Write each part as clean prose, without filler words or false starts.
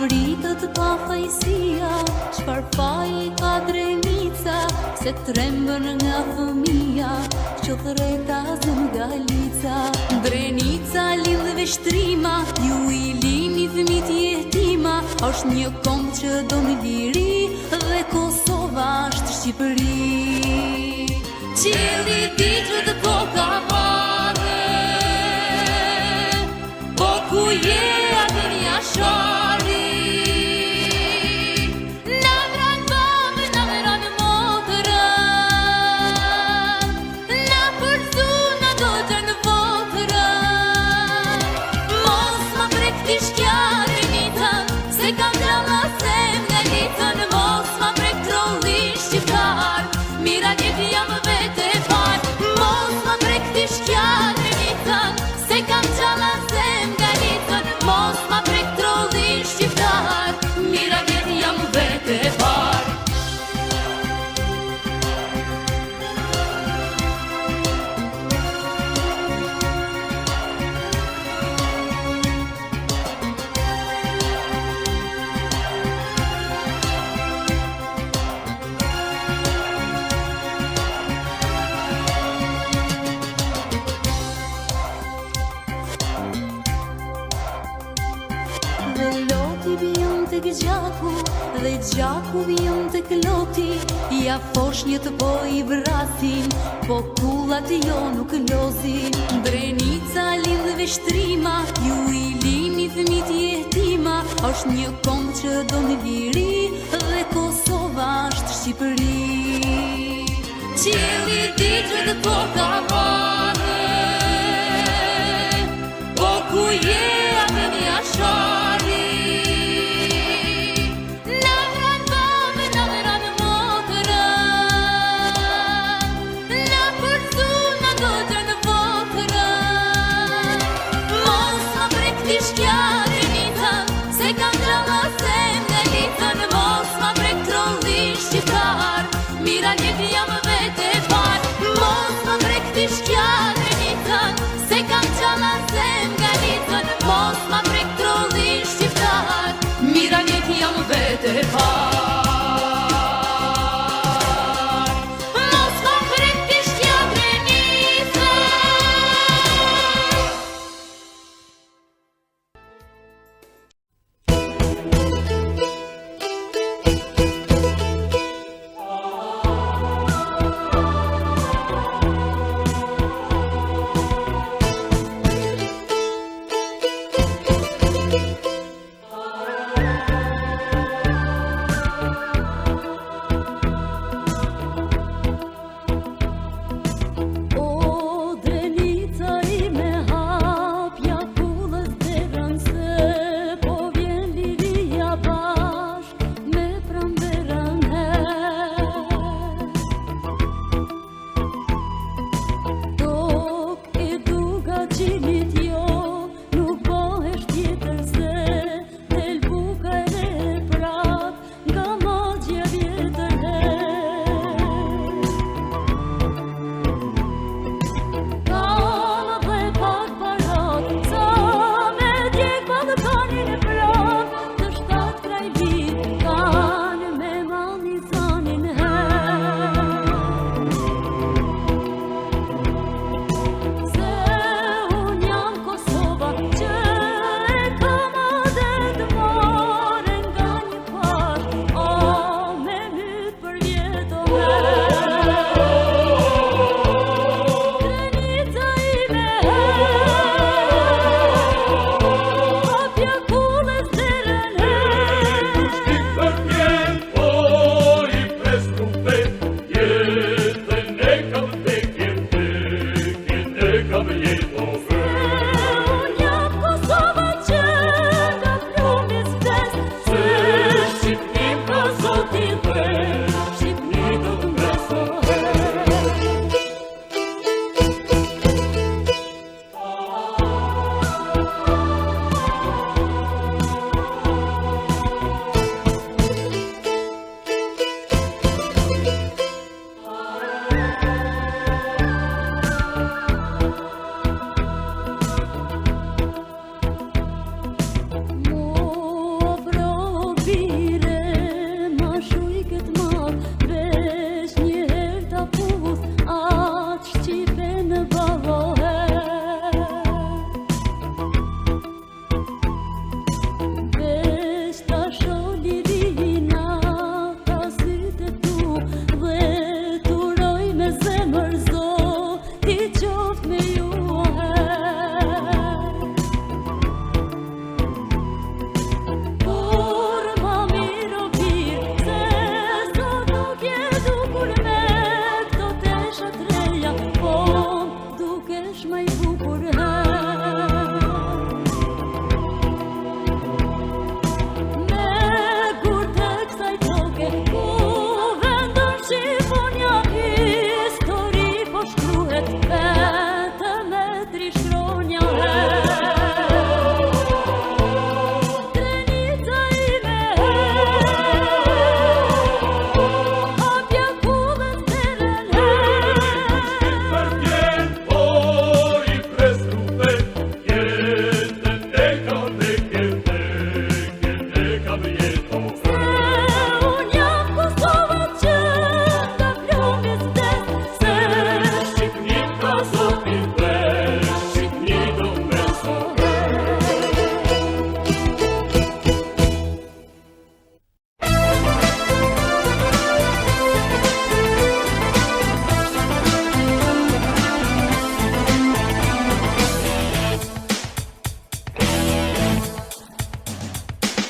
vritët pa fajsia, çfar faji ka drenica, se trembën nga fëmia, që threta zëngalica. Drenica lidh veshtrima, ju I lini fëmit jetima, është një kom që do në liri, dhe Kosova është Shqipëri. Qili ditë dhe po ka madhe, po ku je atë një shari. Gjaku, dhe gjaku vion të kloti, ja foshnjët po I vrasin, po kullat jo nuk lozin. Drenica lidh veshtrima, ju I lini fëmit jetima, është një kom që do në liri, dhe Kosova është Shqipëri. Qili ditë dhe po ka madhe, po ku je atë një shari.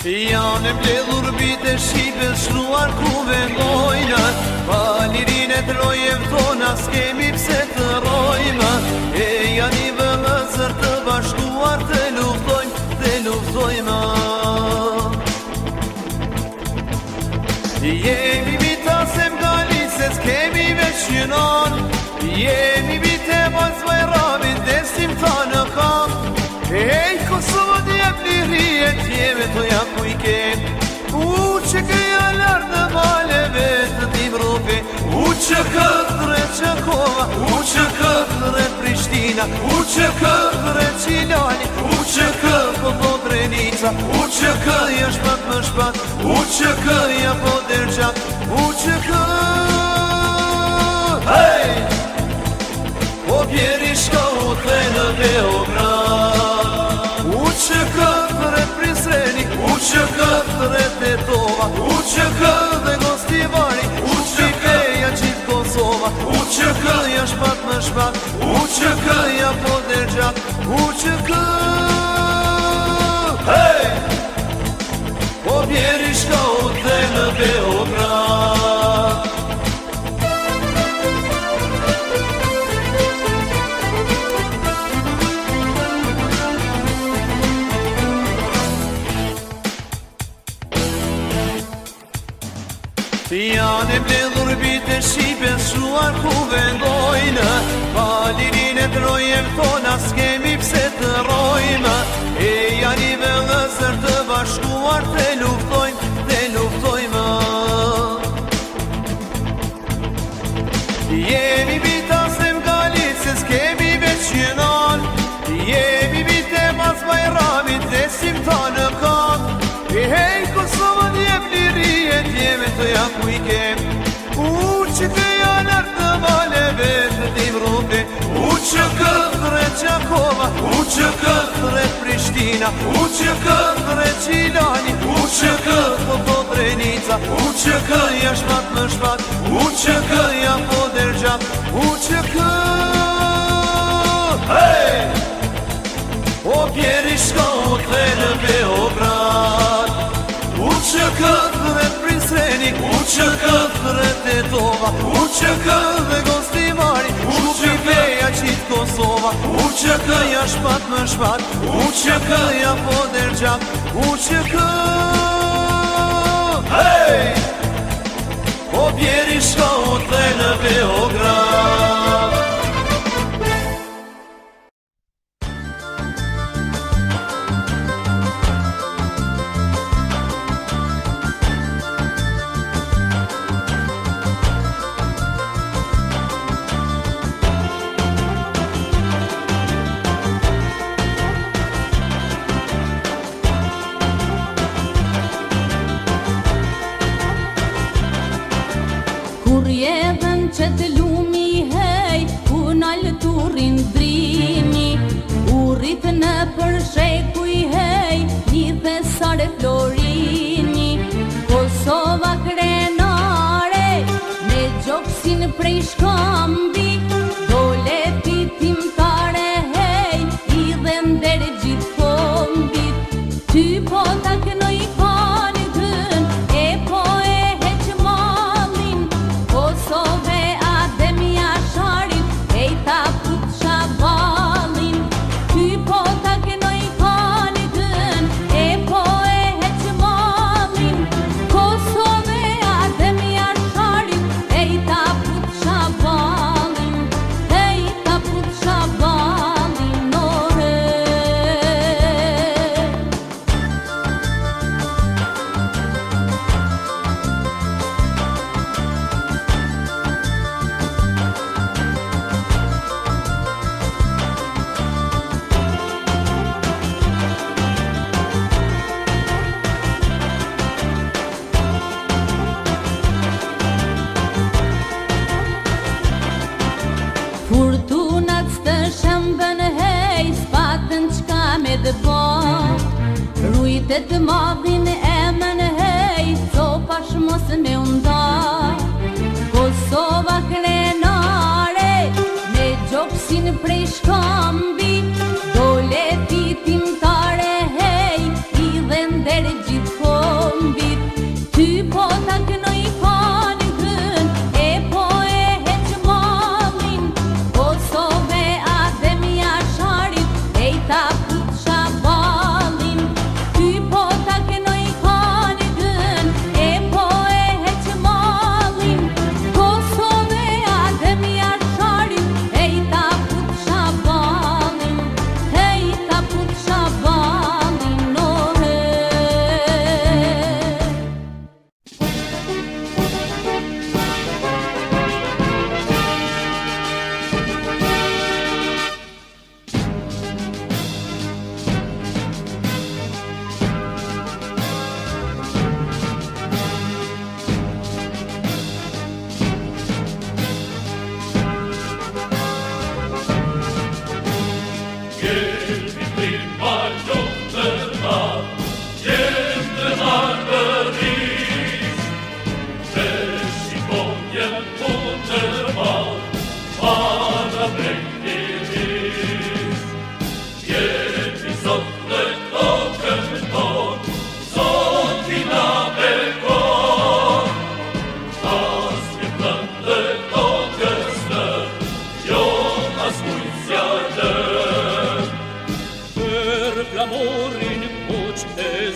Janë mbledhur bite shqipe shruar ku vendojnë, pa lirin e të rojem tona s'kemi pse të rojmë. E janë i vëllëzër të bashkuar të luftojmë. Jemi bita se m'gali se s'kemi veç jënon, jemi bite mas Bajramit desim ta në kam. Ej, Kosovë djep lirije tjeve të jaku i kem. Që këja lartë në maleve të tim rope, që këtëre Qakova, që këtëre Prishtina, që këtëre Qilani, që këtë po Drenica, që këja shpat më shpat, që këja po Dergjak, që këtë hey! Po bjeri shka u the në Beograd, që këtëre Prizreni, që këtëre Tetova, që këtë Gostivari, që këja qitë Kosova, që këja shpat më shpat, që këja po Dergjak, që këtë hey! Po bjeri shka u the në Beograd. Janë e mbledhur bite shqipe shruar ku vendojnë, pa lirin e të rojem tona s'kemi pse të rojmë. E janë i vëllëzër të bashkuar të luftojmë. Jemi bita se m'gali se s'kemi veç jënon, jemi bite mas Bajramit desim ta në kam. E hej, Kosovë djep lirije tjeve të jaku i kem. Që këja lartë në maleve të tim rope, që këtëre Qakova, që këtëre Prishtina, që këtëre Qilani, që këtë po Drenica, që këja shpat më shpat, që këja po Dergjak, që këtë hey! Po bjeri shka u the në Beograd, që këtëre Prizreni, që këtëre Tetova, që këtë Gostivari, që këja qitë Kosova, që këja shpat më shpat, që këja po Dergjak, që këtë hey! Po bjeri shka u the në Beograd. Që të lumi hej, ku nalë turin drimi, u rritë në përshekuj hej, lidhe sare Florini. Kosova krenare, me gjoksin prej shkambi, dole fitim tare hej, idhe ndere gjithë kombit. Ty po ta kënoj kani tën, e po e heq malin, Kosove Rujtë të madhin e men hej, copash mos me undaj. Kosova krenare, me gjoksin prej shkambi, dole fitim tare hej, idhe ndere gjithë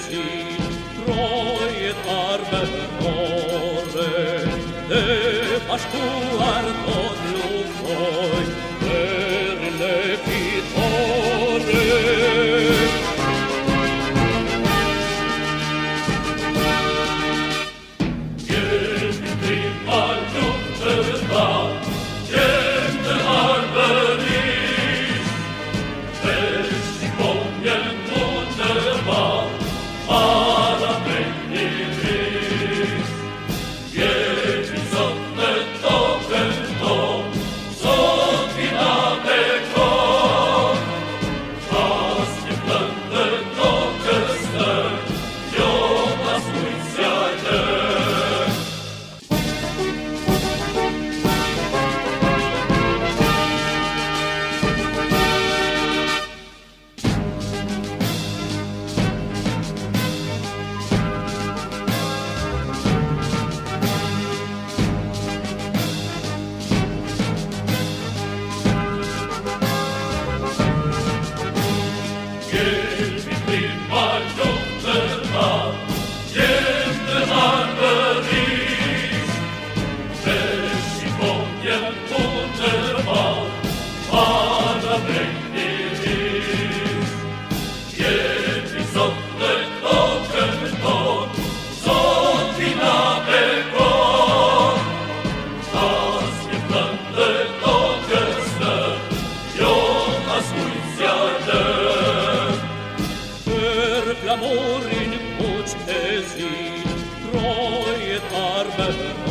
zi, trojet arbërore, dhe bashkuar do të luftoj për në fitore. Jemi prima luftëta, jem të arbëris, dhe shqiponjen mund të ba, para me njëris. Jemi sot në tokën tonë, sot vina me kohë, as një plëndë tokës tërë, jo as mujtësja lërë. Jemi prima luftëta, jem të arbëris, dhe shqiponjen mund të ba, para me njëris. Jemi sot në tokën tonë, sot vina me kohë, as një plëndë tokës tërë, jo as mujtësja lërë. Për glamorin poq e zi, trojet arbërore,